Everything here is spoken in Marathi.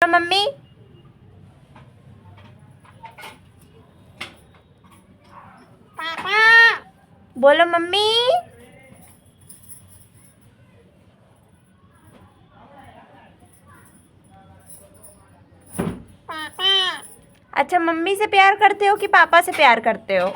मम्मी। पापा। बोलो मम्मी। पापा। अच्छा, मम्मी से प्यार करते हो कि पापा से प्यार करते हो?